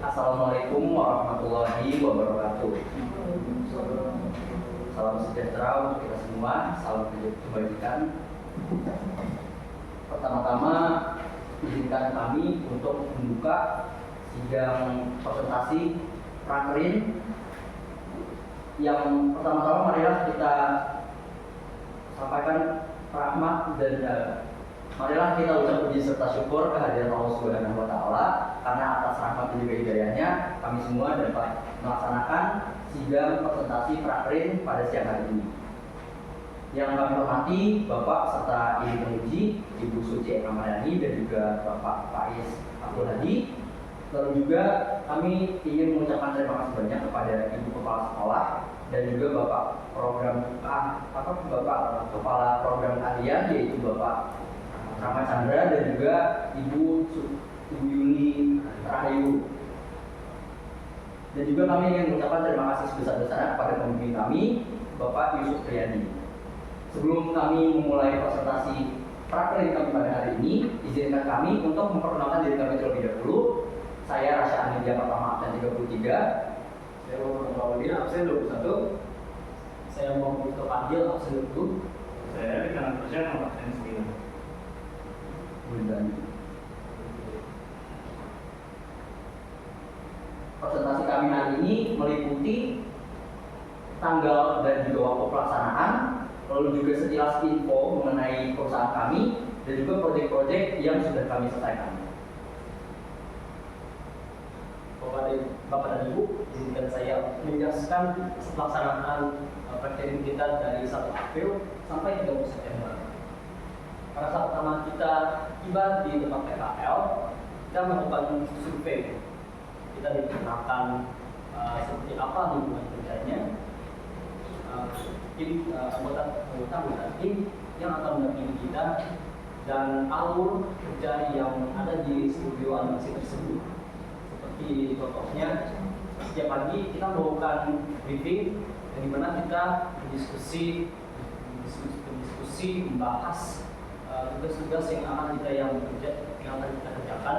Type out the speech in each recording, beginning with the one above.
Assalamualaikum warahmatullahi wabarakatuh. Salam sejahtera untuk kita semua, salam kebajikan. Pertama-tama izinkan kami untuk membuka sidang presentasi Prakrin. Yang pertama-tama marilah kita sampaikan rahmat dan marilah kita ucap puji serta syukur kehadiran Allah Subhanahu wa taala karena atas rahmat dan juga hidayahnya kami semua dapat melaksanakan sidang presentasi Prakrin pada siang hari ini. Yang kami hormati Bapak serta Ibu Penguji, Ibu Suci Eka Mariani dan juga Bapak Faiz Abdul Hadi. Lalu juga kami ingin mengucapkan terima kasih banyak kepada Ibu Kepala Sekolah dan juga Bapak Kepala Program Kalian yaitu Bapak Rama Chandra dan juga Ibu Yuni Rahayu. Dan juga kami ingin mengucapkan terima kasih sebesar-besarnya kepada pembimbing kami, Bapak Yusuf Priyadi. Sebelum kami memulai presentasi Prakrin kami pada hari ini, izinkan kami untuk memperkenalkan diri kami terlebih dahulu. Saya Rasya Anidia pertama absen 33. Saya Muhammad Mawadin absen 21. Saya Muhammad Fadil absen 20. Saya Rikanan Persen absen 9. Presentasi kami hari ini meliputi tanggal dan juga waktu pelaksanaan, lalu juga sekilas info mengenai perusahaan kami dan juga proyek-proyek yang sudah kami selesaikan. Bapak dan Ibu, izinkan saya menjelaskan pelaksanaan praktek kita dari 1 April sampai 30 September. Pada saat pertama kita tiba di tempat PKL, kita melakukan survei. Kita dikenalkan seperti apa lingkungan kerjanya, anggota tim yang akan mendampingi kita, dan alur kerja yang ada di studio animasi tersebut. Seperti contohnya, setiap pagi kita melakukan briefing, di mana kita berdiskusi membahas tugas-tugas yang akan kita kerjakan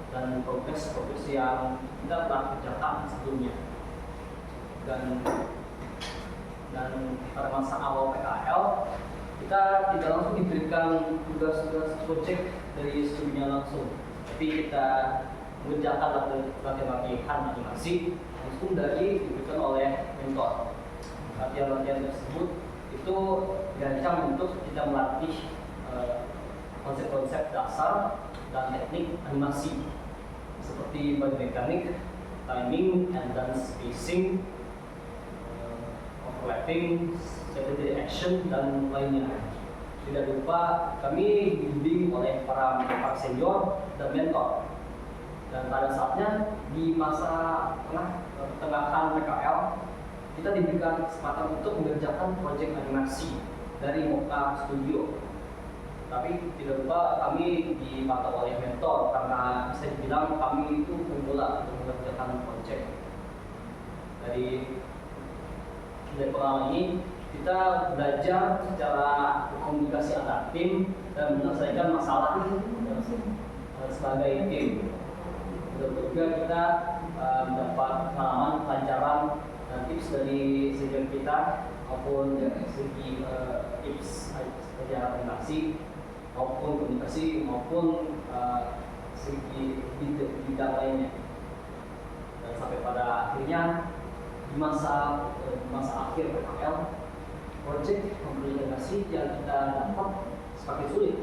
dan progres yang kita telah kerjakan sebelumnya. Dan pada masa awal PKL kita tidak langsung diberikan tugas-tugas proyek dari studionya langsung, tapi kita mengerjakan latihan animasi langsung diberikan oleh mentor. Latihan-latihan tersebut itu dirancang untuk kita melatih konsep-konsep dasar dan teknik animasi seperti body mekanik, timing, and dance spacing, overlapping, secondary action, dan lainnya. Tidak lupa kami dibimbing oleh para senior dan mentor. Dan pada saatnya di masa pertengahan PKL kita diberikan kesempatan untuk mengerjakan proyek animasi dari Mocha Studio. Tapi tidak lupa kami dipantau oleh mentor karena bisa dibilang kami itu pemula untuk mengerjakan proyek. Dari pengalaman ini kita belajar secara komunikasi antar tim dan menyelesaikan masalah sebagai tim. Juga kita mendapat pengalaman, pelajaran dan tips dari senior kita maupun dari segi tips kerja animasi maupun komunikasi maupun segi bidang lainnya. Dan sampai pada akhirnya di masa akhir PKL, proyek komunikasi yang kita dapat semakin sulit,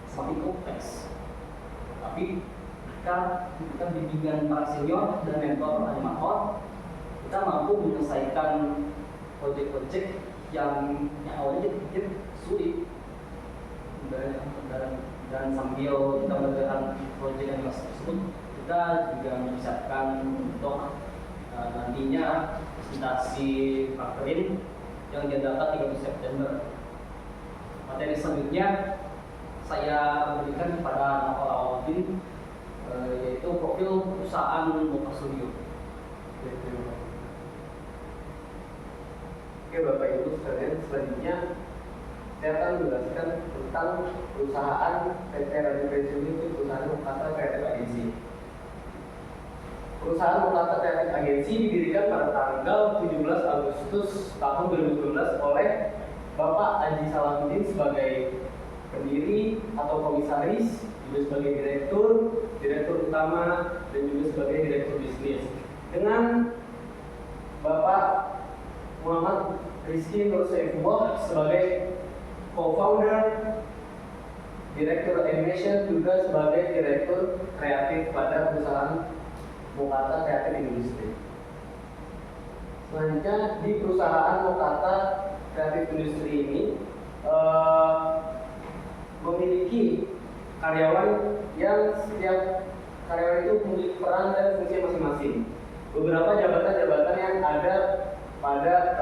semakin kompleks. Tapi kita bimbingan para senior dan mentor animator, kita mampu menyelesaikan proyek-proyek yang awalnya pikir sulit, dan sambil kita mengerjakan proyek animasi tersebut, kita juga mempersiapkan untuk nantinya presentasi Prakrin yang diadakan 30 September. Materi selanjutnya saya berikan kepada Novel Awaludin, yaitu profil perusahaan Moka Studio. Oke Bapak Ibu sekalian, selanjutnya saya akan menjelaskan tentang perusahaan PT Radio Pensiun itu perusahaan Mokata Creative Agency. Perusahaan Mokata Creative Agency didirikan pada tanggal 17 Agustus tahun 2012 oleh Bapak Haji Salahuddin sebagai pendiri atau komisaris, juga sebagai direktur utama, dan juga sebagai direktur bisnis. Dengan Bapak Muhammad Rizky Nur Saifullah sebagai co-founder, direktur animation, juga sebagai direktur kreatif pada perusahaan Mokata Creative Industry. Selanjutnya di perusahaan Mokata Creative Industry ini memiliki karyawan yang setiap karyawan itu memiliki peran dan fungsi masing-masing. Beberapa jabatan-jabatan yang ada pada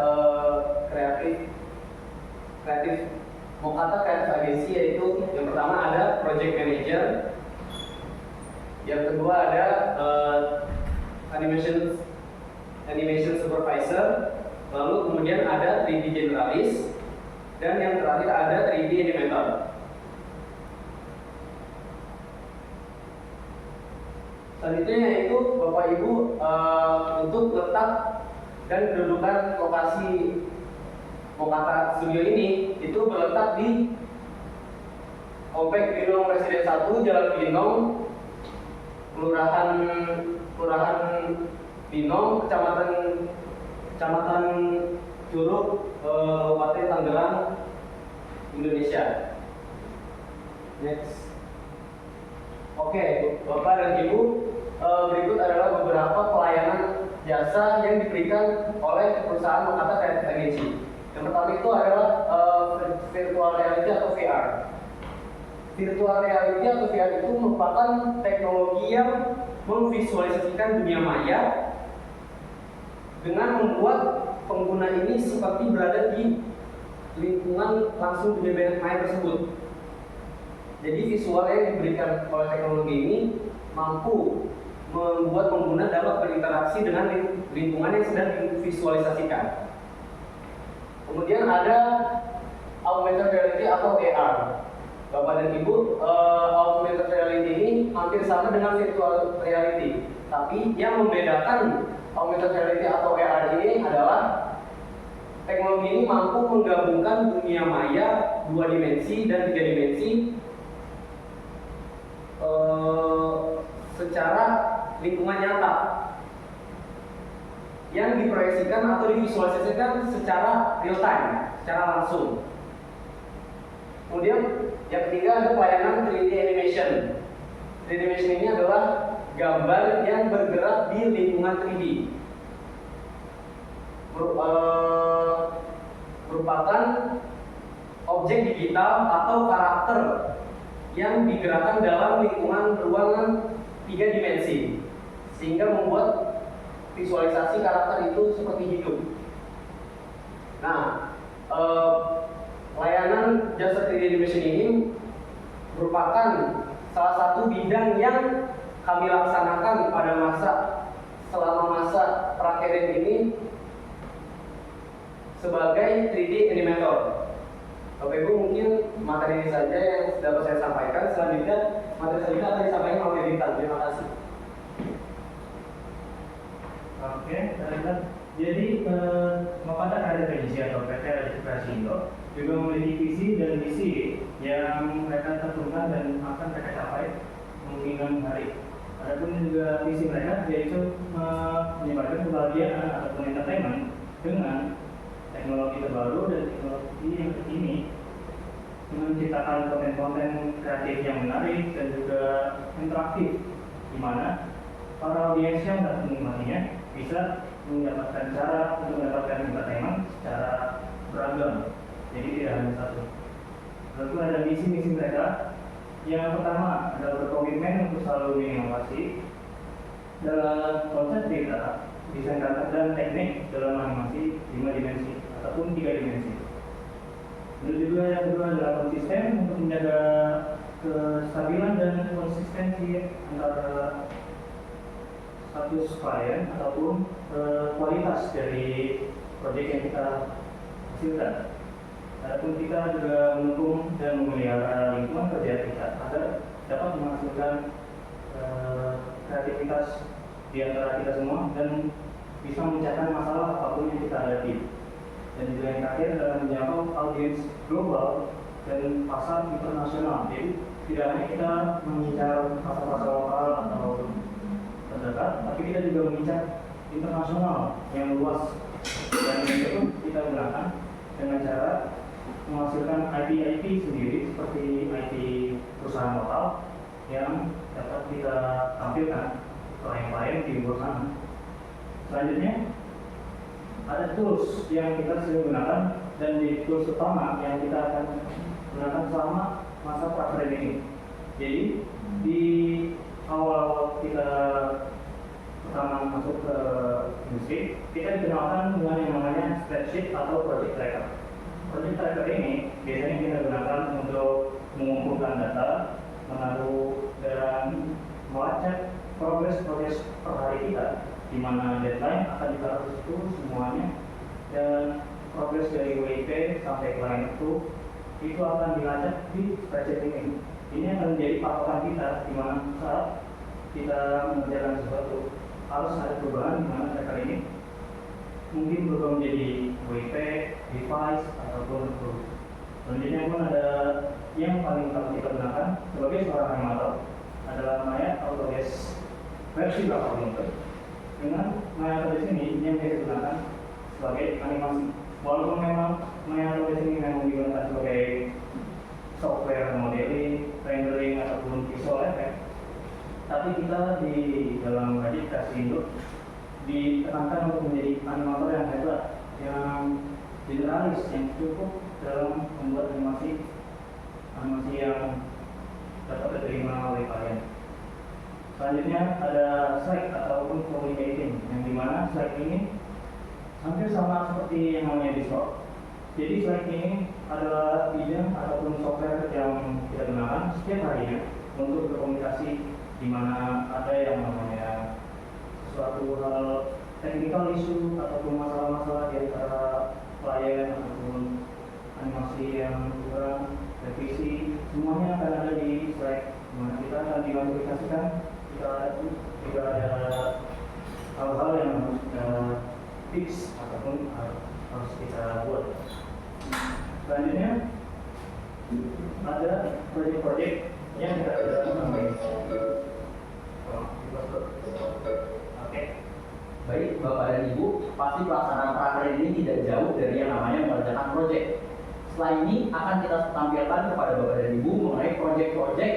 kreatif Mokata Creative Agency yaitu yang pertama ada project manager, yang kedua ada animation supervisor, lalu kemudian ada 3D generalis, dan yang terakhir ada 3D animator. Selanjutnya yaitu Bapak Ibu untuk letak dan kedudukan lokasi Mokata Studio ini itu berletak di Komplek Binong Residen 1, Jalan Binong, Kelurahan Binong, Kecamatan Curug, Kabupaten Tangerang, Indonesia. Next. Oke, Bapak dan Ibu, berikut adalah beberapa pelayanan jasa yang diberikan oleh perusahaan Mokata Creative Agency. Yang pertama itu adalah virtual reality atau VR. Virtual reality atau VR itu merupakan teknologi yang memvisualisasikan dunia maya dengan membuat pengguna ini seperti berada di lingkungan langsung dunia maya tersebut. Jadi visual yang diberikan oleh teknologi ini mampu membuat pengguna dapat berinteraksi dengan lingkungan yang sedang divisualisasikan. Kemudian ada augmented reality atau AR. Bapak dan Ibu, augmented reality ini hampir sama dengan virtual reality. Tapi yang membedakan augmented reality atau AR ini adalah teknologi ini mampu menggabungkan dunia maya 2 dimensi dan 3 dimensi secara lingkungan nyata yang diproyeksikan atau divisualisasikan secara real time, secara langsung. Kemudian yang ketiga ada pelayanan 3D animation. 3D animation ini adalah gambar yang bergerak di lingkungan 3D. Merupakan objek digital atau karakter yang digerakkan dalam lingkungan ruangan 3 dimensi, sehingga membuat visualisasi karakter itu seperti hidup. Nah, layanan jasa 3D animation ini merupakan salah satu bidang yang kami laksanakan pada selama masa prakeden ini sebagai 3D animator. Bapak Ibu, mungkin materi ini saja yang dapat saya sampaikan. Selanjutnya materi selanjutnya akan disampaikan oleh Rintan. Terima kasih. Oke, jadi Mokata Creative Agency atau PT Radio Kreasi Indo juga memiliki visi dan misi yang mereka tentukan dan akan mereka capai kemungkinan hari. Adapun juga visi mereka yaitu menyebarkan kebahagiaan ataupun entertainment dengan teknologi terbaru dan teknologi yang terkini, menciptakan konten-konten kreatif yang menarik dan juga interaktif, di mana para audiens yang dapat menikmatinya bisa mendapatkan cara untuk mendapatkan entertainment secara beragam, jadi tidak hanya satu. Lalu ada misi-misi mereka. Yang pertama adalah berkomitmen untuk selalu berinovasi dalam konsep data, desain karakter dan teknik dalam animasi 5 dimensi ataupun 3 dimensi. Lalu juga yang kedua adalah konsisten untuk menjaga kestabilan dan konsistensi antara status klien ataupun kualitas dari proyek yang kita hasilkan. Adapun kita juga mendukung dan memelihara lingkungan kerja kita agar dapat menghasilkan kreativitas di antara kita semua dan bisa memecahkan masalah apapun yang kita hadapi. Dan juga yang terakhir adalah menjangkau audiens global dan pasar internasional. Jadi tidak hanya kita mengincar pasar-pasar lokal atau terdekat, tapi kita juga mengincar internasional yang luas. Dan itu kita gunakan dengan cara menghasilkan IP sendiri seperti IP perusahaan lokal yang dapat kita tampilkan ke klien-klien di luar sana. Selanjutnya ada tools yang kita sering gunakan, dan di tools utama yang kita akan gunakan selama masa pra-trade ini. Jadi di awal kita pertama masuk ke industri, kita dikenalkan dengan yang namanya spreadsheet atau project tracker. Project tracker ini biasanya kita gunakan untuk mengumpulkan data, menaruh dan melacak progres per hari kita, di mana deadline akan ditaruh di situ semuanya, dan progres dari WIP sampai client itu akan dilacak di spreadsheet ini. Ini akan menjadi patokan kita di mana saat kita mengerjakan sesuatu harus ada perubahan, di mana tracker ini mungkin berubah menjadi WIP, device ataupun approve. Selanjutnya pun ada yang paling utama kita gunakan sebagai seorang animator adalah Maya Autodesk versi 8. Dengan Maya Autodesk ini yang kita gunakan sebagai animasi. Walaupun memang Maya Autodesk ini memang digunakan sebagai software modeling, rendering ataupun visual effect, tapi kita di dalam Radit Kasindo ditekankan untuk menjadi animator yang hebat, yang generalis, yang cukup dalam membuat animasi yang dapat diterima oleh klien. Selanjutnya ada slide ataupun communicating, yang dimana slide ini hampir sama seperti yang namanya Discord. Jadi slide ini adalah bidang ataupun software yang kita gunakan setiap harinya untuk berkomunikasi, di mana ada yang namanya suatu hal technical issue ataupun masalah-masalah di antara klien ataupun animasi yang kurang, revisi, semuanya akan ada di slide, dimana kita akan dikomunikasikan jika ada hal-hal yang harus kita fix ataupun harus kita buat. Selanjutnya ada proyek-proyek yang kita kerjakan. Oke. Baik, Bapak dan Ibu, pasti pelaksanaan praker ini tidak jauh dari yang namanya mengerjakan proyek. Setelah ini akan kita tampilkan kepada Bapak dan Ibu mengenai proyek-proyek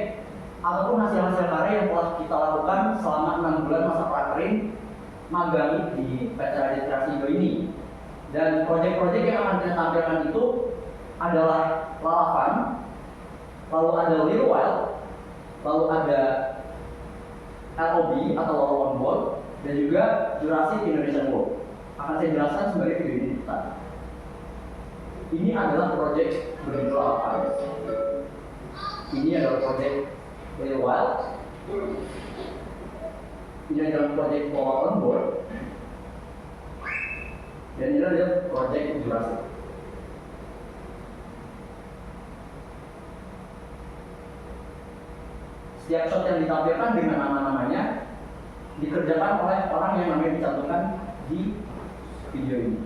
ataupun hasil-hasil karya yang telah kita lakukan selama 6 bulan masa prakerin magang di PT Radit Krasindo ini. Dan proyek-proyek yang akan kita tampilkan itu adalah Lalapan, lalu ada Little Wild, lalu ada LOB atau Law on Board, dan juga Jurassic Indonesian World. Akan saya jelaskan sebagai video ini tadi. Ini adalah proyek berjudul Lalapan. Ini adalah proyek Little Wild. Ini adalah proyek Law on Board. Dan ini adalah proyek Jurassic. Setiap shot yang ditampilkan dengan nama-namanya dikerjakan oleh orang yang namanya dicantumkan di video ini.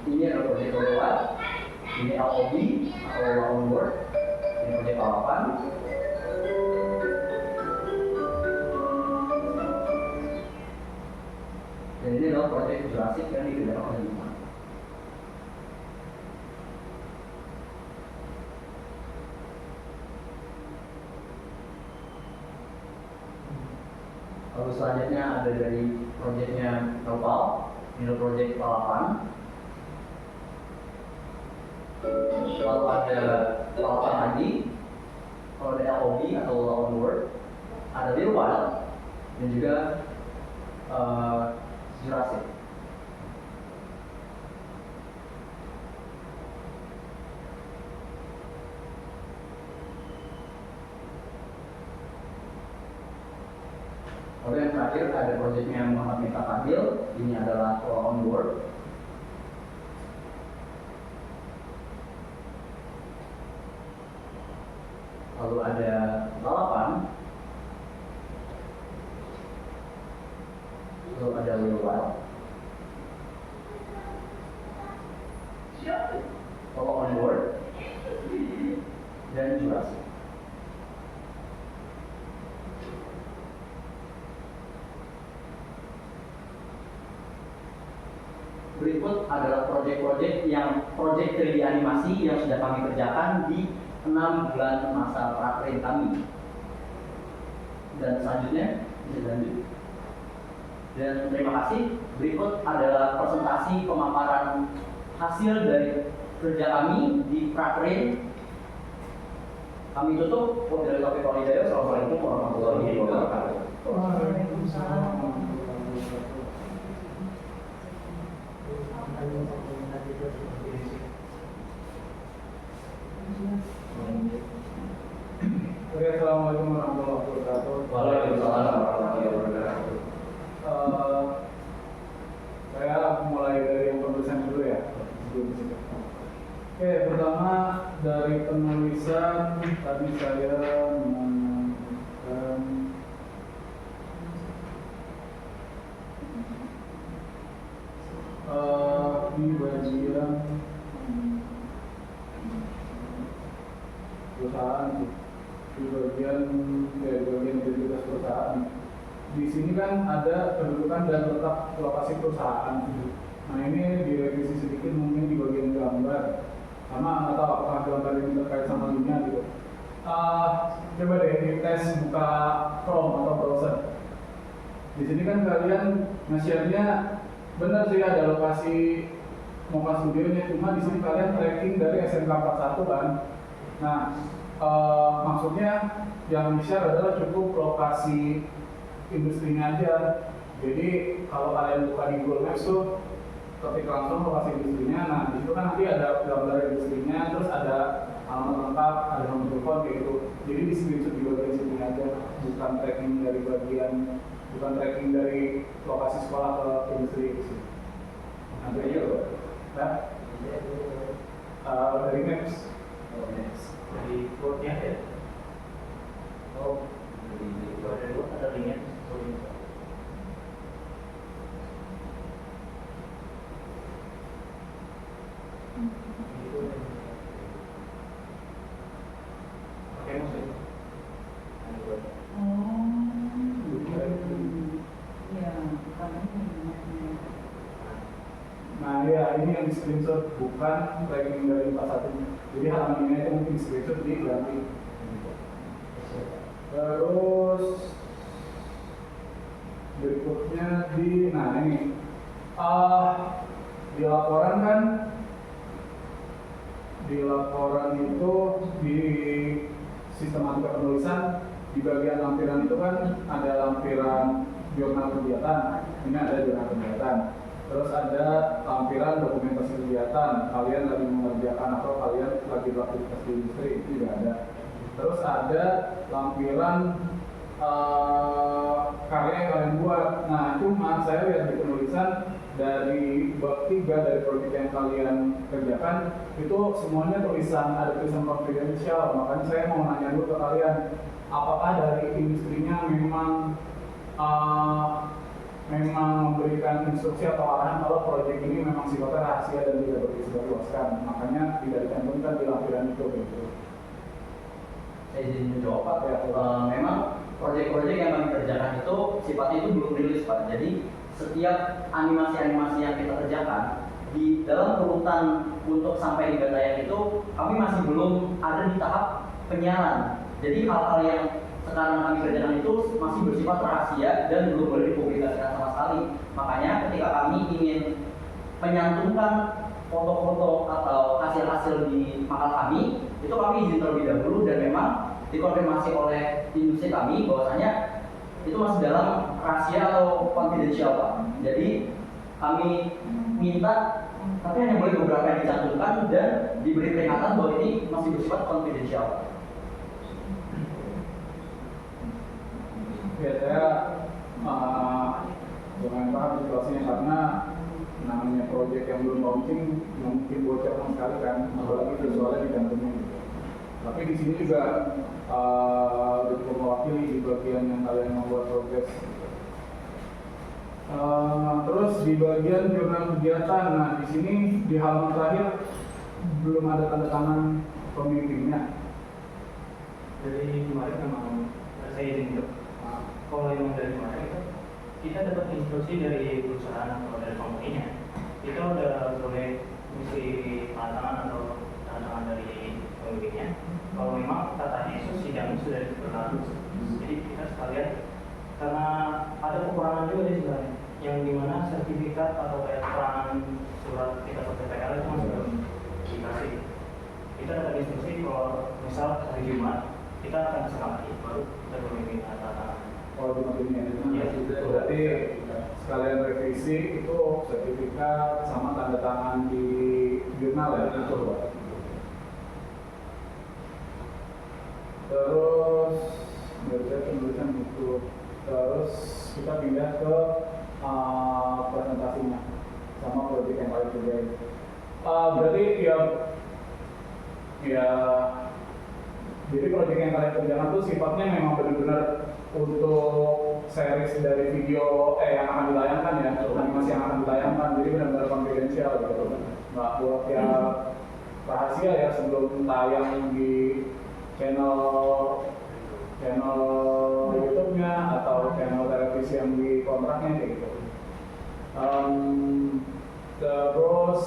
Ini adalah proyek Lewat, ini LOB atau Law on Board, ini proyek Lalapan. Dan ini adalah proyek Jurassic yang dikerjakan oleh Lima. Lalu selanjutnya ada dari proyeknya Nopal, ini proyek Lalapan. Lalu ada Lalapan lagi, kalau ada LOB atau Law on Board, ada Little Wild, dan juga Jurassic. Lalu yang terakhir ada proyeknya Muhammad Miftah Fadil, ini adalah on board. Lalu ada balapan, lalu ada wheel wild, lalu on board, dan Jurassic. Berikut adalah proyek-proyek 3D animasi yang sudah kami kerjakan di 6 bulan masa pratrain kami. Dan selanjutnya bisa lanjut. Dan terima kasih. Berikut adalah presentasi pemaparan hasil dari kerja kami di pratrain. Kami tutup. Wabillahi taufiq wal hidayah. Assalamualaikum warahmatullahi wabarakatuh. Waalaikumsalam. Oke, assalamualaikum warahmatullahi wabarakatuh. Waalaikumsalam warahmatullahi wabarakatuh. Saya mulai dari yang penulisan dulu ya. Oke, pertama dari penulisan tadi saya menemukan di bagian perusahaan, di bagian identitas perusahaan. Di sini kan ada kedudukan dan letak lokasi perusahaan. Nah, ini direvisi sedikit mungkin di bagian gambar, karena nggak tahu apakah gambar ini terkait sama dunia gitu. Coba deh dites buka Chrome atau browser. Di sini kan kalian nge-share-nya benar sih ada lokasi Moka Studionya, cuma di sini kalian tracking dari SMK 41 kan. Nah, maksudnya yang di-share adalah cukup lokasi industrinya aja. Jadi kalau kalian buka di Google Maps tuh ketik langsung lokasi industrinya. Nah, di situ kan nanti ada gambar industrinya, terus ada alamat lengkap, ada nomor telepon kayak gitu. Jadi di screenshot di bagian sini aja, bukan tracking dari lokasi sekolah ke industri itu. Nanti aja loh. Nah, dari Maps. Dari quote-nya ya. Oh, dari ada linknya. Oke, maksudnya. Nah ya, ini yang di screenshot bukan tracking dari 41. Jadi halaman ini itu mungkin di screenshot diganti. Terus berikutnya nah ini di laporan itu di sistematika penulisan di bagian lampiran itu kan ada lampiran jurnal kegiatan, ini ada jurnal kegiatan. Terus ada lampiran dokumentasi kegiatan, kalian lagi mengerjakan atau kalian lagi beraktivitas di industri, itu juga ada. Terus ada lampiran karya yang kalian buat. Nah, cuma saya lihat di penulisan dari bab 3 dari proyek yang kalian kerjakan itu semuanya ada tulisan confidential. Makanya saya mau nanya dulu ke kalian, apakah dari industrinya memang memberikan instruksi atau arahan kalau proyek ini memang sifatnya rahasia dan tidak disebarluaskan, makanya tidak dicantumkan di lampiran itu gitu. Saya izin menjawab Pak. Memang proyek-proyek yang kami kerjakan itu sifatnya itu belum rilis Pak. Jadi setiap animasi-animasi yang kita kerjakan di dalam urutan untuk sampai di tayang itu kami masih belum ada di tahap penyiaran. Jadi hal-hal yang sekarang kami kerjakan itu masih bersifat rahasia dan belum boleh dipublikasikan sama sekali. Makanya ketika kami ingin menyantumkan foto-foto atau hasil-hasil di makal kami, itu kami izin terlebih dahulu dan memang dikonfirmasi oleh industri kami bahwasanya itu masih dalam rahasia atau confidential Pak. Jadi kami minta tapi hanya boleh beberapa yang dicantumkan dan diberi peringatan bahwa ini masih bersifat confidential. Ya, saya launching nggak mungkin bocor sama sekali kan, apalagi visualnya digantungin gitu. Tapi di sini juga mewakili di bagian yang kalian membuat progres. Terus di bagian jurnal kegiatan, nah di sini di halaman terakhir belum ada tanda tangan pemimpinnya. Dari kemarin memang saya izin untuk kalau yang dari kemarin itu kita dapat instruksi dari perusahaan atau dari company-nya itu udah boleh mesti tanda tangan atau tanda tangan dari pemimpinnya. Kalau memang katanya itu sidang sudah berlalu, jadi kita sekalian karena ada kekurangan juga di sebenarnya yang dimana sertifikat atau kayak keterangan surat kita atau PPL itu masih belum dikasih. Kita dapat instruksi kalau misal hari Jumat kita akan kesana lagi baru kita boleh tanda tangan. Kalau di mobilnya Iya, berarti sekalian revisi itu sertifikat sama tanda tangan di jurnal ya, betul Pak. Terus biasanya penulisan itu, terus kita pindah ke presentasinya sama proyek yang paling kerjain. Berarti ya jadi proyek yang kalian kerjakan tuh sifatnya memang benar-benar untuk series dari video yang akan ditayangkan ya, animasi yang akan ditayangkan, jadi benar-benar konfidensial gitu, nggak buat ya rahasia ya sebelum tayang di channel YouTube-nya atau channel televisi yang di kontraknya kayak gitu. Terus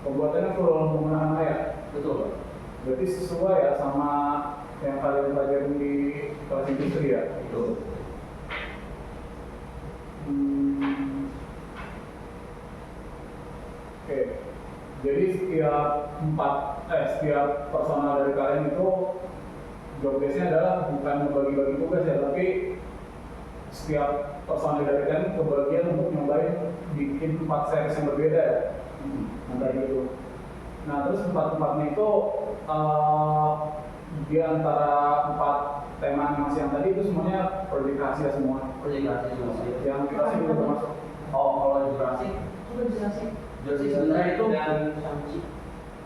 pembuatannya full menggunakan layar, Betul. berarti sesuai ya sama yang kalian pelajari di kelas industri ya. Betul. Oke. Jadi setiap personal dari kalian itu job desk-nya adalah bukan membagi-bagi tugas ya, tapi setiap personal dari kalian kebagian untuk nyobain bikin 4 series yang berbeda ya. Antara itu. Nah terus 4-4-nya itu di antara 4 tema animasi yang tadi itu semuanya proyek rahasia semua. Proyek gratis juga sih. Yang kita sih juga termasuk. Oh, kalau jurasi, Coba dijelasin. jurasi sebenarnya itu dan sanksi.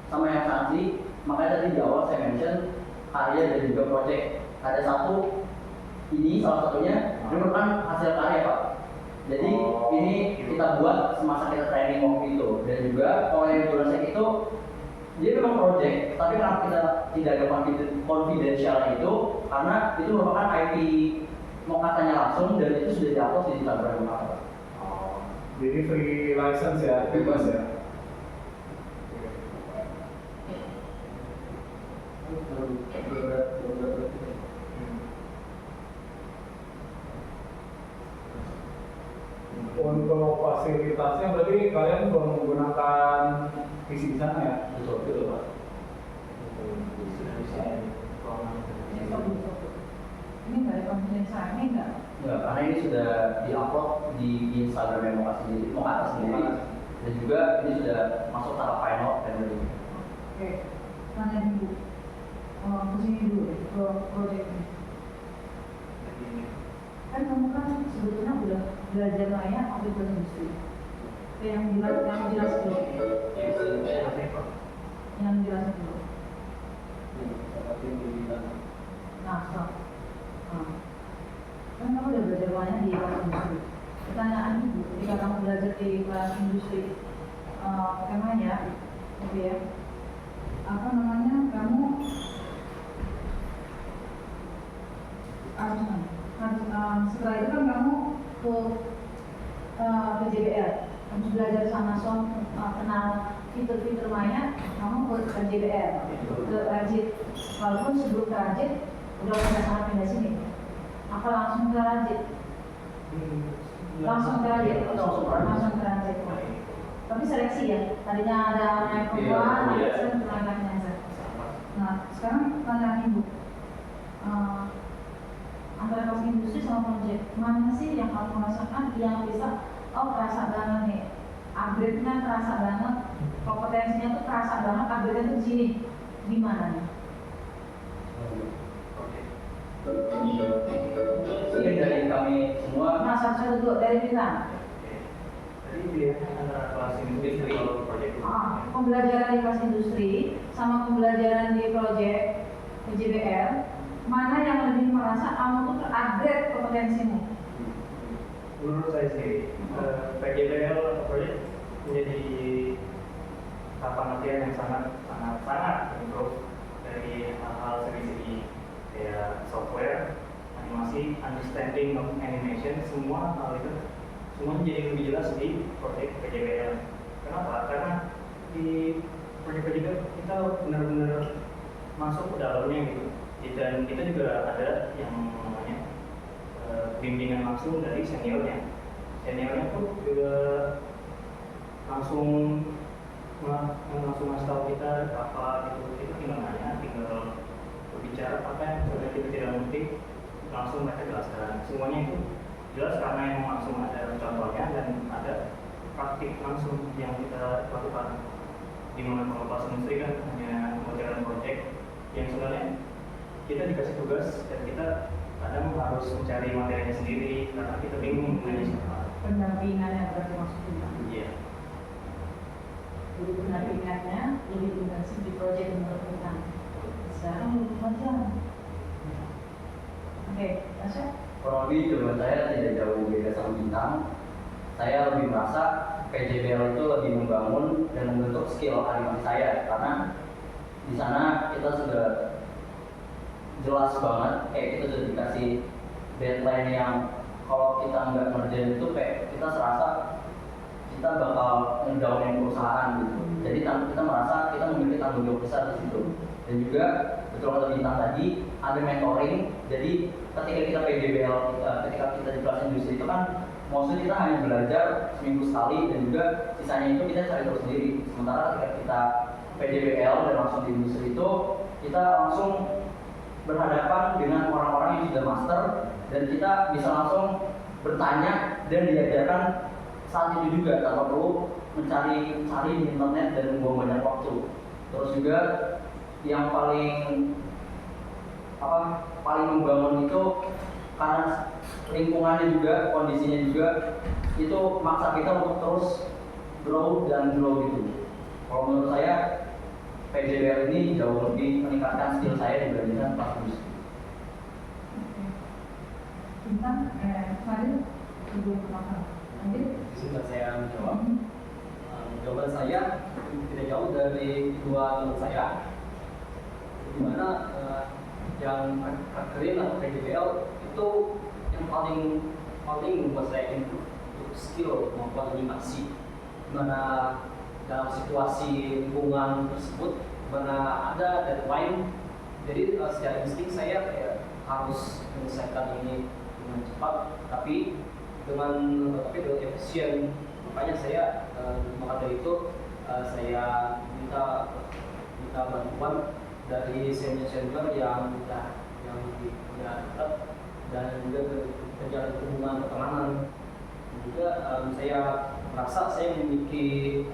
sama yang sanksi. Makanya tadi di awal saya mention karya dan juga proyek. Ada satu ini salah satunya ini merupakan hasil karya Pak. Jadi ini kita buat semasa kita training waktu itu. Dan juga kalau yang jurasi itu dia memang project, tapi kenapa kita tidak ada confidential itu? Karena itu merupakan IP mau katanya langsung dan itu sudah diupload di Instagram Mokata. Jadi free license ya, bebas ya. Untuk fasilitasnya berarti kalian belum menggunakan PC di sana ya? Betul, betul Pak. Ini nggak ada konfidensial, ini nggak. Enggak, karena ini sudah diupload di Instagram Mokata sendiri, dan juga ini sudah masuk tahap final dan berikutnya. Oke, tanya dulu. Kesini dulu deh, ke project ini. Kan kamu kan sebetulnya udah belajar layak aplikasi industri. Yang jelas dulu. Yang jelas dulu. Nah, stop. Kan kamu udah belajar banyak di kelas industri. Pertanyaan ibu, ketika kamu belajar di kelas industri, temanya, gitu ya, apa namanya, kamu setelah itu kan kamu ke JBL, kamu belajar sama kenal fitur-fitur Maya, kamu ke JBL, ke Rajit. Walaupun sebelum ke Rajit, udah pindah sini. Apa langsung ke Rajit? Langsung ke Rajit. Tapi seleksi ya. Tadinya ada yang perempuan, sekarang tenaga aja. Nah, sekarang pertanyaan ibu, antara kelas industri sama proyek, mana sih yang kamu merasakan yang bisa, terasa banget nih, upgrade-nya terasa banget, kompetensinya tuh terasa banget, upgrade-nya tuh di sini, di mana nih? Mungkin dari kami semua, Nah, satu-satu dulu dari kita. Jadi pilihan antara kelas industri atau proyek. Pembelajaran di kelas industri sama pembelajaran di proyek PJBL, mana yang lebih merasa kamu tuh upgrade kompetensimu? Menurut saya sih, PJBL atau proyek menjadi latihan yang sangat improve dari hal-hal segi kayak software, animasi, understanding of animation, semua hal itu semuanya jadi lebih jelas di proyek PJBL. Kenapa? Karena di proyek PJBL kita benar-benar masuk ke dalamnya gitu. Dan kita juga ada yang namanya bimbingan langsung dari seniornya. Seniornya pun juga langsung ngasih tahu kita apa gitu, kita tinggal nanya, tinggal berbicara apa yang sudah kita tidak ngerti, langsung mereka jelaskan. Semuanya itu jelas karena yang langsung ada contohnya dan ada praktik langsung yang kita lakukan. Di mana kalau kelas industri kan hanya mengerjakan proyek yang sebenarnya kita dikasih tugas dan kita kadang harus mencari materinya sendiri karena kita bingung mengenai siapa. Pendampingan yang berarti maksudnya. Iya. Jadi pendampingannya lebih intensif di proyek menurut kita. Sekarang belum aja. Oke, Tasya? Kurang lebih jawaban saya tidak jauh beda sama Bintang. Saya lebih merasa PJBL itu lebih membangun dan membentuk skill animasi saya karena di sana kita sudah jelas banget, kayak kita sudah dikasih deadline yang kalau kita nggak ngerjain itu kayak kita serasa kita bakal ngedownin perusahaan gitu. Jadi kita merasa kita memiliki tanggung jawab besar di situ. Dan juga betul kata Bintang tadi ada mentoring. Jadi ketika kita PJBL, ketika kita di kelas industri itu kan maksudnya kita hanya belajar seminggu sekali dan juga sisanya itu kita cari terus sendiri. Sementara ketika kita PJBL dan langsung di industri itu kita langsung berhadapan dengan orang-orang yang sudah master dan kita bisa langsung bertanya dan diajarkan saat itu juga tanpa perlu mencari di internet dan membuang banyak waktu. Terus juga yang paling membangun itu karena lingkungannya juga, kondisinya juga itu maksa kita untuk terus grow gitu. Kalau menurut saya PJBL ini jauh lebih meningkatkan skill saya dibandingkan kelas industri. Bintang, Fadil, sebelum kenapa? Fadil? Singkat saya menjawab. Jawaban saya tidak jauh dari kedua teman saya, di mana yang karakterin atau PJBL itu yang paling membuat saya improve untuk skill maupun animasi, di mana dalam situasi lingkungan tersebut, di mana ada deadline, jadi secara insting saya harus menyelesaikan ini dengan cepat, tapi dengan efisien. Makanya saya maka dari itu saya minta bantuan dari senior yang udah dekat dan juga berjalan hubungan pertemanan. Juga saya merasa saya memiliki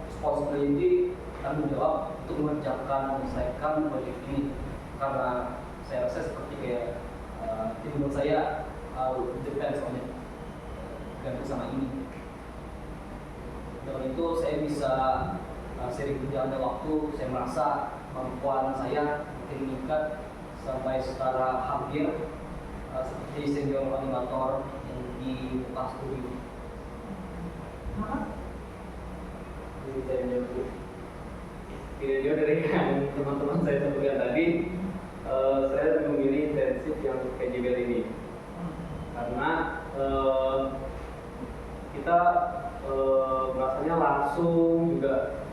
responsibility tanggung jawab untuk menyelesaikan proyek ini karena saya rasa seperti kayak menurut saya depends on it, gantung sama ini. Dengan itu saya bisa sering berjalannya waktu, saya merasa kemampuan saya makin meningkat sampai setara hampir seperti senior animator yang di Lukas Studio. Jadi saya menjawab video dari yang teman-teman saya sebutkan tadi, saya lebih memilih intensif yang PJBL ini karena kita rasanya langsung juga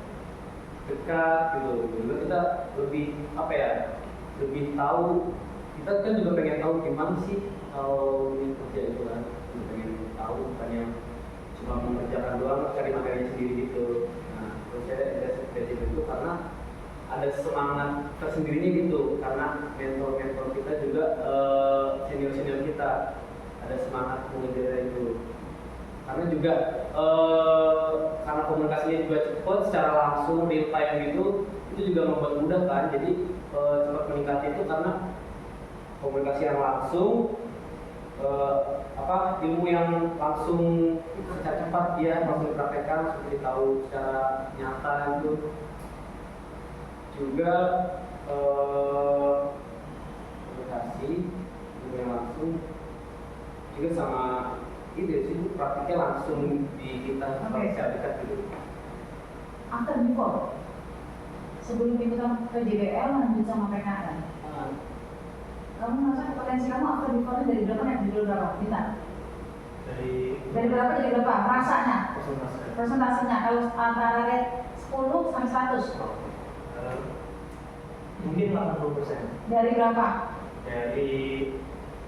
dekat gitu. Juga kita lebih lebih tahu. Kita kan juga pengen tahu gimana sih kalau ini kerja itu kan, pengen tahu bukannya cuma mengerjakan doang cari materinya sendiri gitu. Nah, terus saya intensif itu karena ada semangat tersendirinya gitu, karena mentor kita juga senior kita ada semangat mengejar itu. Karena juga karena komunikasinya juga cepat, secara langsung real time itu juga membuat mudah kan. Jadi cepat meningkat itu karena komunikasi yang langsung ilmu yang langsung secara cepat dia langsung dipraktekkan, seperti tahu secara nyata itu. Juga komunikasi ilmu yang langsung juga sama itu sih, praktiknya langsung di kita secara dekat gitu. After before, sebelum ikutan ke JBL lanjut sama PKN, kamu merasa potensi kamu after before dari berapa nih? Dari berapa? Kita? Dari berapa jadi berapa? Rasanya? Persentasenya kalau antara rate 10 sampai 100. Mungkin 80%. Dari berapa? Dari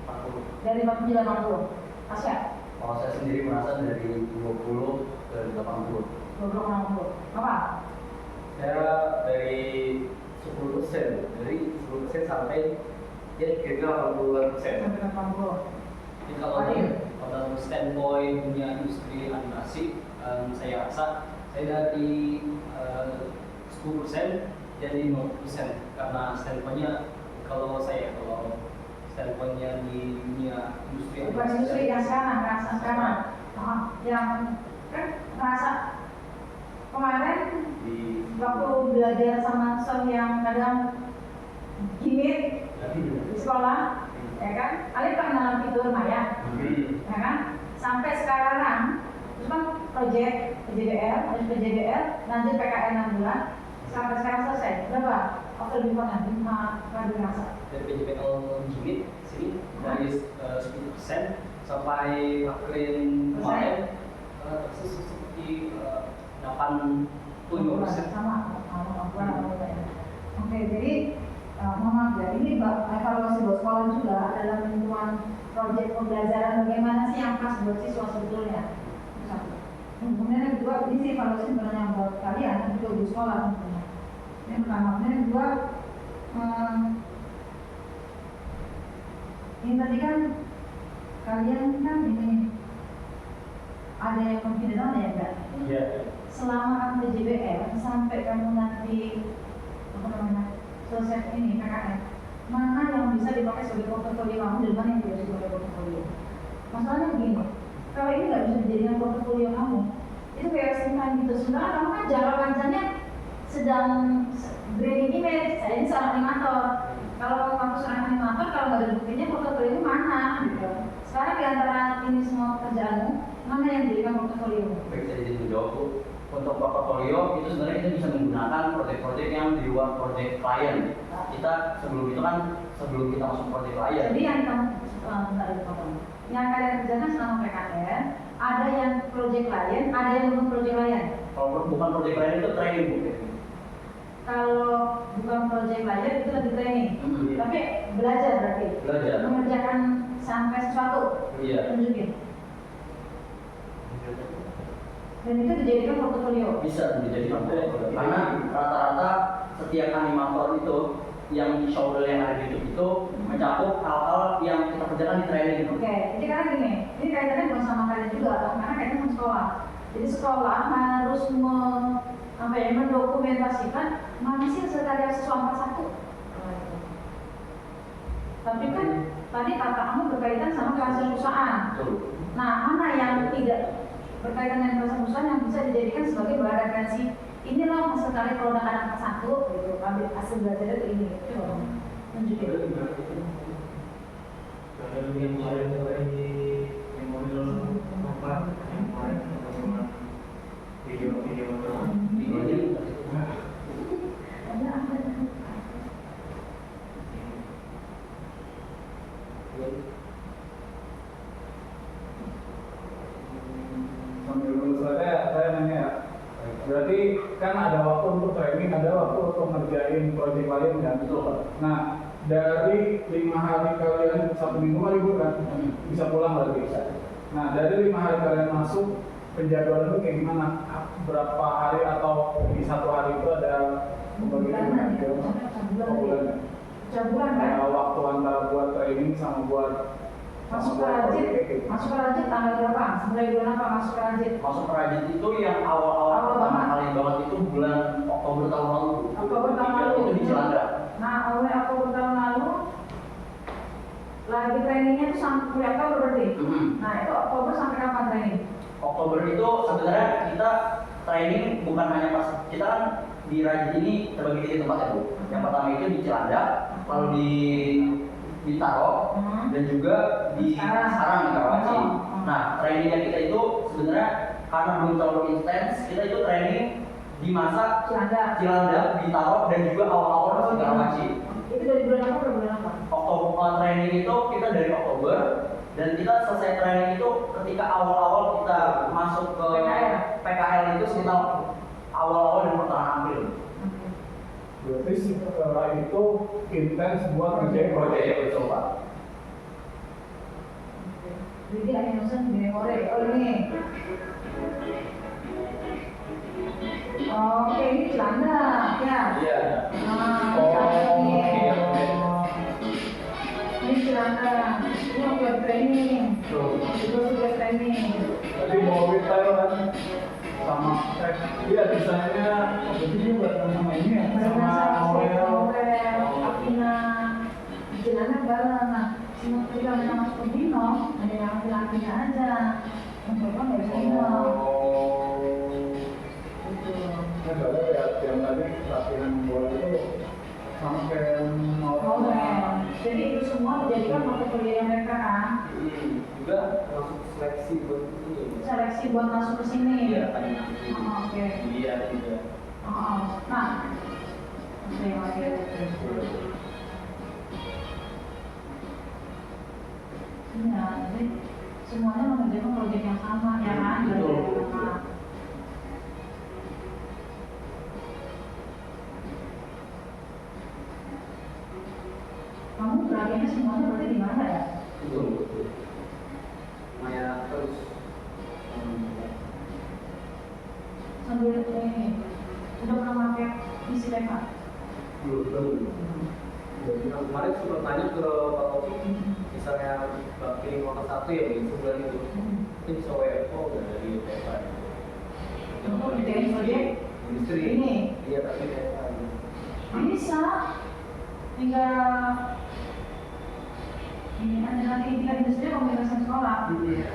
40. Dari 40 sampai 80. Asya? Kalau saya sendiri merasa dari 20 ke 80. 20 apa? Saya dari 10%, dari 10% sampai ya kira-kira 80%. Sampai 80. Jadi kalau dalam standpoint dunia industri animasi, saya rasa saya dari 10% jadi 50%, karena standpointnya kalau standpointnya di dunia industri Bukan industri yang sekarang, rasa sekarang. Yang kan rasa kemarin waktu belajar sama Son yang kadang gimmick di sekolah, ya kan? Kalian pengenalan fitur Maya, ya kan? Sampai sekarang, terus kan project ke JBL, harus ke JBL, lanjut PKN 6 bulan, sampai sekarang selesai. Berapa? After before-nya 5 kali rasa. dari PJPL gimmick sini dari 10% sampai maklin kemarin seperti 80%. Sama. Oke, jadi mohon maaf ya, ini evaluasi buat sekolah juga dalam lingkungan proyek pembelajaran bagaimana sih yang pas buat siswa sebetulnya. Satu. Kemudian yang kedua, ini sih evaluasi sebenarnya buat kalian dan juga di sekolah tentunya. Yang pertama, kemudian yang kedua, ini tadi kan kalian kan ini ada yang confident, ada yang enggak. Iya. Selama kamu di JBL sampai kamu nanti selesai ini PKN, mana yang bisa dipakai sebagai portofolio kamu dan mana yang tidak sebagai portofolio? Masalahnya begini, kalau ini nggak bisa dijadikan portofolio kamu, itu kayak simpan gitu. Sebenarnya kamu kan jangka panjangnya sedang branding image, saya ini seorang animator. Kalau kamu seorang animator, kalau nggak ada buktinya portofolio itu mana? Gitu. Sekarang di antara ini semua kerjaanmu, mana yang dijadikan portofolio? Baik, saya jadi menjawab Bu. Untuk portofolio itu sebenarnya kita bisa menggunakan proyek-proyek yang di luar proyek klien. Kita sebelum itu kan sebelum kita masuk proyek klien. Jadi yang kamu yang kalian kerjakan selama PKN, ada yang proyek klien, ada yang bukan proyek klien. Kalau bukan proyek klien itu training Bu. Kalau bukan proyek klien itu lebih training, Iya. tapi belajar berarti. Belajar. Mengerjakan sampai sesuatu. Iya. Tunjukin. Dan itu dijadikan portofolio. Bisa dijadikan portofolio. Karena rata-rata setiap animator itu yang di showreel yang ada di YouTube itu mencakup hal-hal yang kita kerjakan di training. Oke, jadi karena gini, ini kaitannya bukan sama kalian juga, karena kaitannya sama sekolah. Jadi sekolah harus mendokumentasikan mana sih hasil karya siswa 41. Tapi kan tadi kata kamu berkaitan sama kehasil perusahaan. Betul. Nah, mana yang tidak berkaitan dengan kehasil perusahaan yang bisa dijadikan sebagai bahan referensi? Ini loh hasil karya produk anak kelas 1, gitu. Ambil hasil belajarnya itu ini. Coba tunjukin. Ada yang kemarin di model apa yang kemarin video Menurut saya nanya ya, berarti kan ada waktu untuk training, ada waktu untuk ngerjain proyek lain kan? Betul. Nah, dari 5 hari kalian, 1 minggu kan libur kan? Bisa pulang berarti? Bisa. Nah, dari 5 hari kalian masuk, penjadwalan itu kayak gimana? Berapa hari atau di 1 hari itu ada pembagian bulan? Cabulan kan? Ada waktu antara buat training sama buat Masuk ke rajit tanggal berapa? Mulai bulan apa masuk ke rajit? Masuk perajin itu yang awal-awal Awal pertama banget. kali banget itu bulan Oktober tahun lalu. Oktober tahun lalu. Itu di Cilandak. Nah, oleh Oktober tahun lalu lagi trainingnya tuh sampai mulai Oktober berarti. Mhm. Nah itu Oktober sampai kapan training? Oktober itu sebenarnya kita training bukan hanya pas kita kan di Rajit ini terbagi tiga tempat ya Bu. Yang pertama itu di Cilandak, lalu di Tarok, dan juga di Sarang di Karawaci. Oh. Nah trainingnya kita itu sebenarnya karena belum terlalu intens, kita itu training di masa Cilandak, di Tarok, dan juga awal-awal di Karawaci. Itu dari bulan apa ke bulan apa? Oktober training itu kita dari Oktober, dan kita selesai training itu ketika awal-awal kita masuk ke PKL itu sekitar awal-awal dan pertengahan April. Berarti setelah itu intens buat ngerjain proyek. Betul Pak. Jadi animation di memori. Oh ini. Oke, ini Cilandak ya. Iya. Nah, Oh, ini iya. Ini Cilandak. Ini web training. Tuh. Itu web training. Jadi mau retail kan sama iya desainnya waktu itu dia buat sama ini ya sama Aurel. Akina, Cilandak bareng. Nah, semua kita udah masuk ke Bino, ada yang ambil Akina aja. Untuk apa nggak bisa Bino. Gitu. Nah, soalnya ya yang tadi latihan bola itu sama kayak Aurel. Jadi itu semua dijadikan portofolio mereka kan. Juga masuk seleksi buat ini. Seleksi buat masuk ke sini. Iya, tadi. Oh, oke. Iya juga. Oh, nah, oke. Iya, jadi semuanya mengerjakan proyek yang sama ya kan? Betul. Belajar yang sama. Kamu belajarnya semuanya berarti di mana ya? Betul. Maya terus Sambil ini, udah pernah pakai isi PK? Belum. Nah, kemarin sempat tanya ke Pak Taufik, misalnya bakteri nomor 1 ya di sebulan itu bisa WFO nggak dari PFA? Untuk ngerjain proyek Industri ini? Iya tapi PFA. Bisa, tinggal ini ada lagi tinggal industri komunikasi sekolah.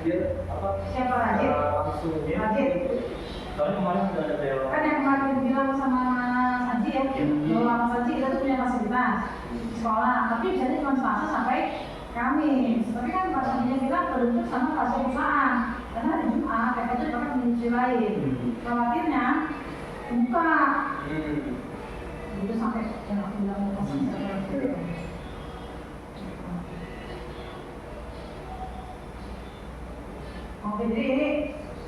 Dia apa? Siapa Rajit? Langsung dia. Rajit. Soalnya kemarin sudah ada PLA. Kan yang kemarin bilang sama Mas Haji ya, bahwa Mas Haji kita tuh punya fasilitas di sekolah, tapi biasanya cuma Selasa sampai Kamis. Tapi kan Mas Haji bilang terbentuk sama kelas perusahaan, karena hari Jumat mereka itu pakai industri lain. Khawatirnya buka, itu sampai yang aku bilang Mas Haji. Oke, jadi ini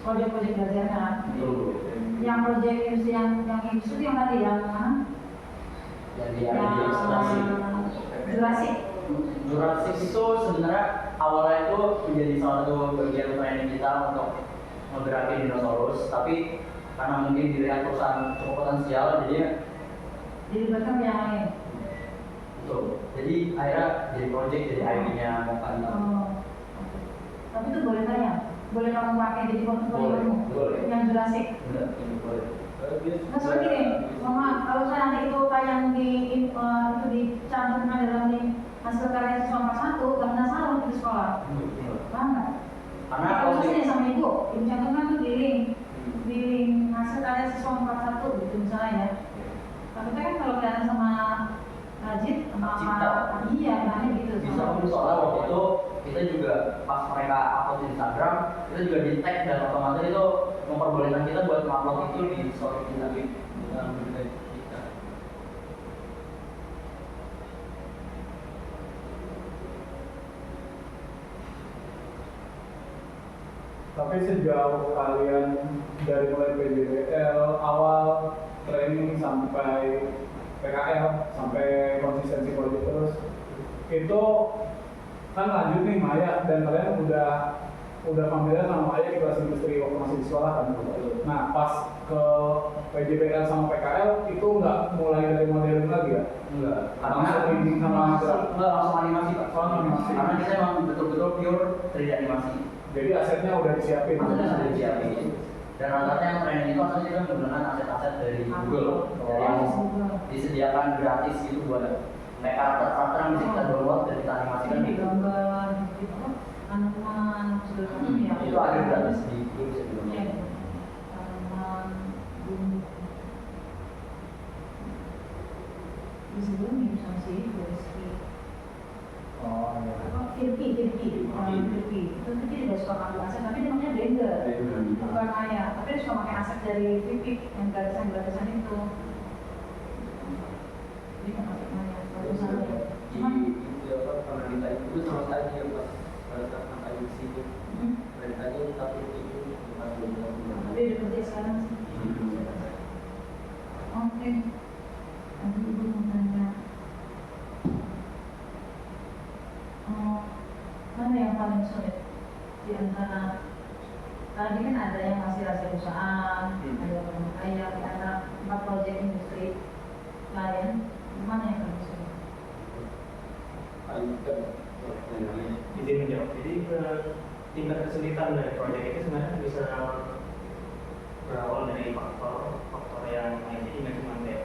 proyek-proyek belajar kan? Betul. Yang proyek industri yang industri yang tadi yang mana? Jadi ada di ilustrasi. Jurassic. Jurassic itu sebenarnya awalnya itu menjadi salah satu bagian training kita untuk menggerakin dinosaurus, tapi karena mungkin dilihat perusahaan cukup potensial, jadinya Dilibatkan yang lain. betul. Jadi akhirnya jadi project, jadi IP-nya Mokan. Oh. Tapi itu boleh tanya, boleh kamu pakai jadi portfolio kamu? Boleh. Yang Jurassic. Benar, ini boleh. Nah seperti ini, Mama, kalau saya nanti itu tayang di itu dicantumkan dalam hasil karya siswa kelas 1, gak penasaran di sekolah. Paham nggak? Karena Kalau kalau saya sama ibu cantumkan tuh di link hasil karya siswa kelas 1 gitu misalnya ya. Tapi kan kalau kelihatan sama Rajit sama Cipta. iya makanya gitu. bisa pun soalnya waktu itu kita juga pas mereka upload di Instagram, kita juga di tag dan otomatis itu memperbolehkan kita buat upload itu di story kita di dalam berita kita. Tapi sejauh kalian dari mulai PJBL awal training sampai PKL sampai konsistensi proyek terus itu kan lanjut nih Maya dan kalian udah familiar sama Maya di kelas industri waktu masih di sekolah kan. Nah pas ke PJBL sama PKL itu nggak mulai dari modeling lagi ya? Enggak, Langsung ini sama enggak langsung animasi Pak. Langsung animasi. Karena kita emang betul-betul pure 3D animasi. Jadi asetnya udah disiapin. Asetnya sudah disiapin. Dan rata-rata yang training itu asalnya kita menggunakan aset-aset dari Google yang disediakan gratis gitu buat kayak karakter-karakter yang bisa kita download dan kita animasikan di gambar tanaman sebelum ya. Itu ada gratis di bisa Iya, dibilang. tanaman bumbu. Di sebelumnya misalnya sih rezeki. Oh, iya. Apa Firki itu juga suka pakai aset, tapi dia namanya blender, bukan maya, tapi dia suka pakai aset dari Vivik yang garisan itu. Dia kan pakai maya, bagusannya. Cuman Di apa pernah ditanya itu sama tadi ya pas pada saat angka di situ. Tadi tapi itu bukan benar. tapi udah kerja sekarang sih. Oke. Tadi ibu mau tanya, mana yang paling sulit di antara tadi kan ada yang masih rahasia perusahaan, ada yang kaya, di antara 4 proyek industri lain, mana yang paling sulit? Izin menjawab. Jadi tingkat kesulitan dari proyek itu sebenarnya bisa berawal dari faktor yang lain. Jadi nggak cuma kayak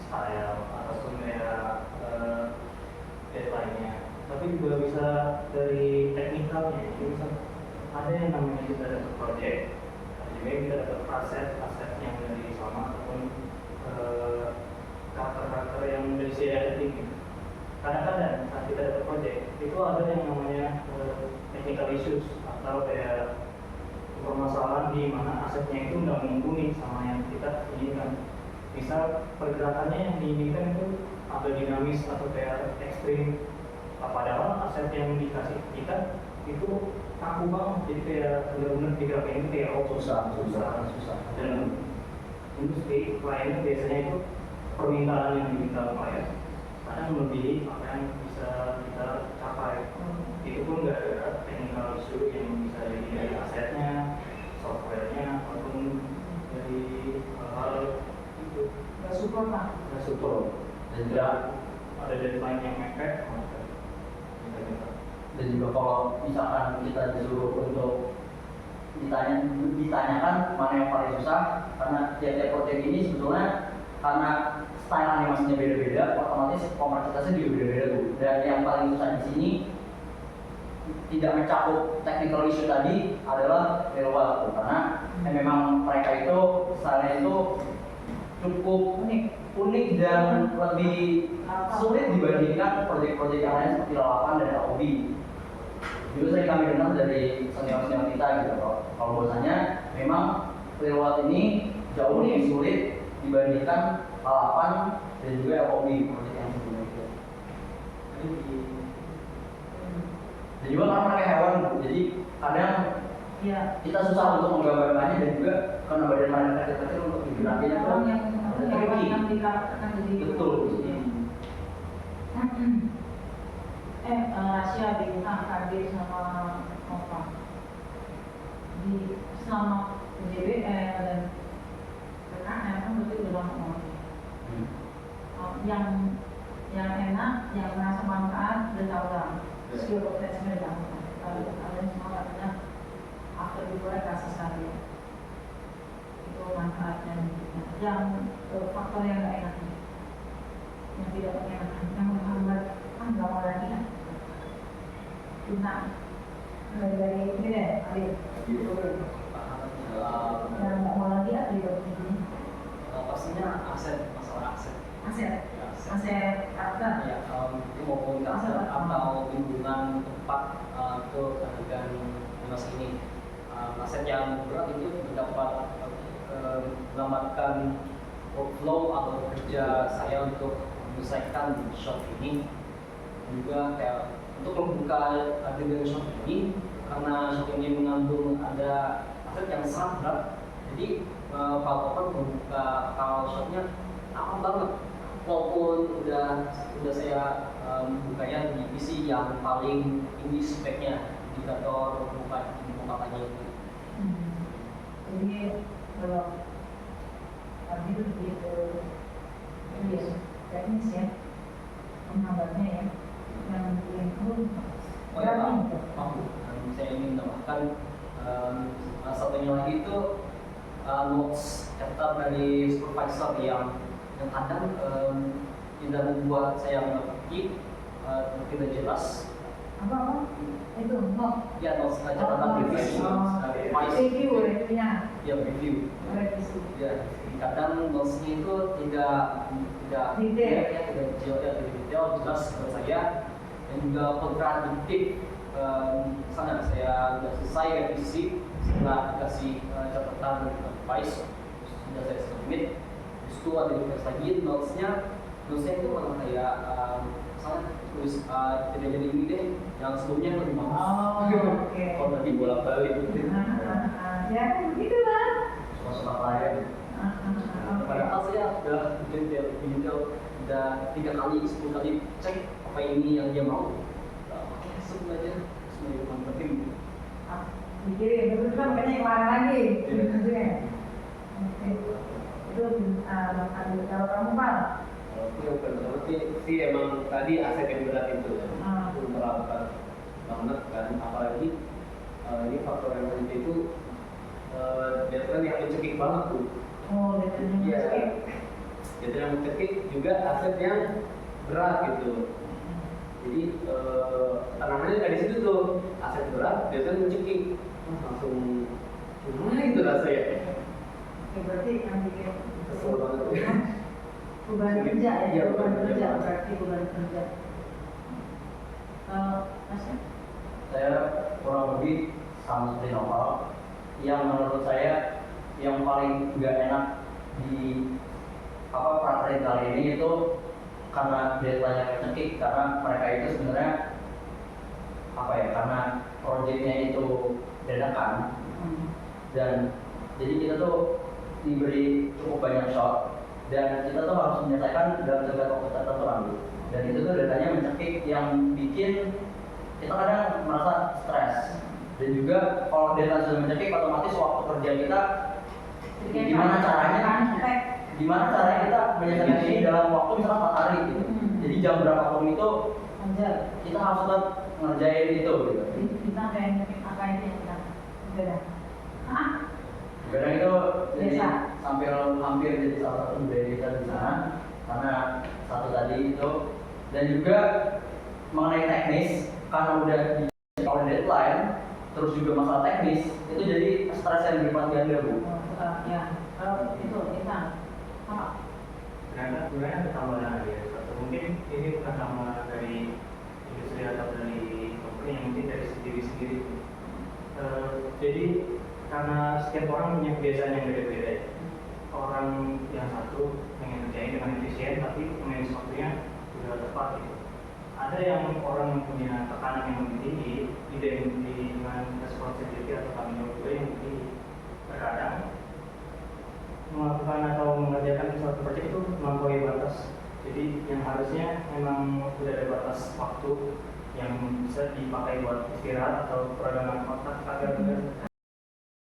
style ataupun kayak deadline-nya, tapi juga bisa dari teknikalnya. Jadi misal ada yang namanya kita dapat proyek, ada juga yang kita dapat aset yang dari sama ataupun karakter yang dari si editing. Kadang-kadang saat kita dapat proyek itu ada yang namanya technical issues atau kayak permasalahan di mana asetnya itu nggak menghubungi sama yang kita inginkan. Misal pergerakannya yang diinginkan itu agak dinamis atau kayak ekstrim, padahal aset yang dikasih kita itu kaku banget, jadi kayak benar-benar digerakin itu kayak Susah. Dan industri kliennya biasanya itu permintaan yang diminta klien kadang melebihi apa yang bisa kita capai. Itu pun nggak ada technical issue yang bisa jadi dari asetnya, softwarenya, ataupun dari hal itu. Gak support pak? Nggak support. Dan juga Ada deadline yang mepet, dan juga kalau misalkan kita disuruh untuk ditanyakan mana yang paling susah, karena tiap-tiap proyek ini sebetulnya karena style animasinya beda-beda, otomatis kompleksitasnya juga beda-beda tuh. Dan yang paling susah di sini tidak mencakup technical issue tadi adalah real world tuh, karena memang mereka itu style itu cukup unik dan lebih sulit dibandingkan proyek-proyek yang lain seperti lalapan dan LOB. Juga sering kami dengar dari senior-senior kita gitu, kalau bahwasanya memang real world ini jauh lebih sulit dibandingkan lalapan dan juga LOB proyek yang sebelumnya itu. Dan juga karena mereka hewan, jadi kadang Iya. kita susah untuk menggambarkannya, dan juga karena badan mereka kecil-kecil untuk digerakinnya tuh Orang yang tricky. dikarakterkan jadi Betul. rahasia bintang kadir sama apa di selama JBL dan PKM kan berarti udah lama banget. Yang enak, yang merasa manfaat dan tahu skill profesional dan kalian semua katanya after dibuat rasa sekali itu manfaatnya. Yang faktor yang nggak enak, yang tidak menyenangkan, yang menghambat nggak mau lagi kan nah dari ini deh Adil yang nggak mau lagi Adil Pastinya masalah aset karakter ya, itu maupun aset atau lingkungan tempat ke keahlian animasi ini. Aset yang berat itu dapat melambatkan workflow atau kerja saya untuk menyelesaikan shot ini. Juga kayak untuk membuka adegan shot ini, karena shot ini mengandung ada aset yang sangat berat, jadi Pak Topan membuka kalau shotnya lama banget, walaupun udah saya bukanya di PC yang paling tinggi speknya, indikator mukaannya itu. jadi kalau Adil begitu teknis ya penghambatnya ya yang bikin Oh ya, Pak, saya ingin tambahkan satunya lagi itu notes chapter dari supervisor yang kadang tidak membuat saya mengerti tidak jelas, apa itu not Ya, notes catatan revisi, review reviewnya ya review. revisi. Ya, kadang notesnya itu tidak Detail. tidak detail, jelas menurut saya, dan juga kontradiktif. Misalnya saya sudah selesai revisi, setelah dikasih catatan advice, sudah saya submit, terus itu ada request lagi notesnya itu malah kayak misalnya tulis tidak jadi ini deh, yang sebelumnya lebih bagus. Oke. Kalau nanti bolak balik Ya kan begitu lah. Suasana klien. padahal saya sudah detail udah 3 kali 10 kali cek apa ini yang dia mau. Oke, sebenarnya yang penting. Pikirin, terus kan makanya yang lain lagi. Ujung-ujungnya. Oke. Itu kalau kamu Pak. Yang pertama sih emang tadi aset yang berat itu ya. Itu berat banget kan, apalagi ini faktor yang penting itu deadline yang mencekik banget tuh. Oh, deadline Iya. mencekik. Deadline yang mencekik juga aset yang berat gitu. Jadi tanamnya dari situ tuh, aset berat, deadline mencekik. Langsung gimana itu rasanya? Oke, berarti yang bikin Kesel banget tuh. beban kerja ya, Iya, beban beban kerja kerja. berarti beban kerja. Mas ya? Saya kurang lebih sama seperti Noval. Yang menurut saya yang paling nggak enak di praktek kali ini itu karena deadline yang mencekik, karena mereka itu sebenarnya karena proyeknya itu dadakan dan jadi kita tuh diberi cukup banyak shot dan kita tuh harus menyelesaikan dalam jangka waktu tertentu dan itu tuh datanya mencekik yang bikin kita kadang merasa stres dan juga kalau data sudah mencekik otomatis waktu kerja kita gimana caranya kita menyelesaikan ini dalam waktu misalnya 4 hari gitu. Jadi jam berapapun itu kita harus tetap ngerjain itu gitu. Kita kayak nyekik apa ini kita beda. Kadang itu jadi Biasa. sambil hampir jadi salah satu budaya kita di sana karena satu tadi itu dan juga mengenai teknis karena udah di oleh deadline terus juga masalah teknis itu jadi stres yang berlipat ganda Bu. Ya, kalau itu kita apa? Ternyata sebenarnya ada tambahan lagi ya. Mungkin ini bukan sama dari industri atau dari company, yang mungkin dari diri sendiri. Jadi karena setiap orang punya kebiasaan yang beda-beda ya. Orang yang satu pengen kerjain dengan efisien tapi manage waktunya juga tepat gitu. Ada yang orang yang punya tekanan yang lebih tinggi, dengan responsibility atau tanggung jawab juga yang lebih tinggi. Terkadang melakukan atau mengerjakan suatu proyek itu melampaui batas. Jadi yang harusnya memang sudah ada batas waktu yang bisa dipakai buat istirahat atau peragangan otak agar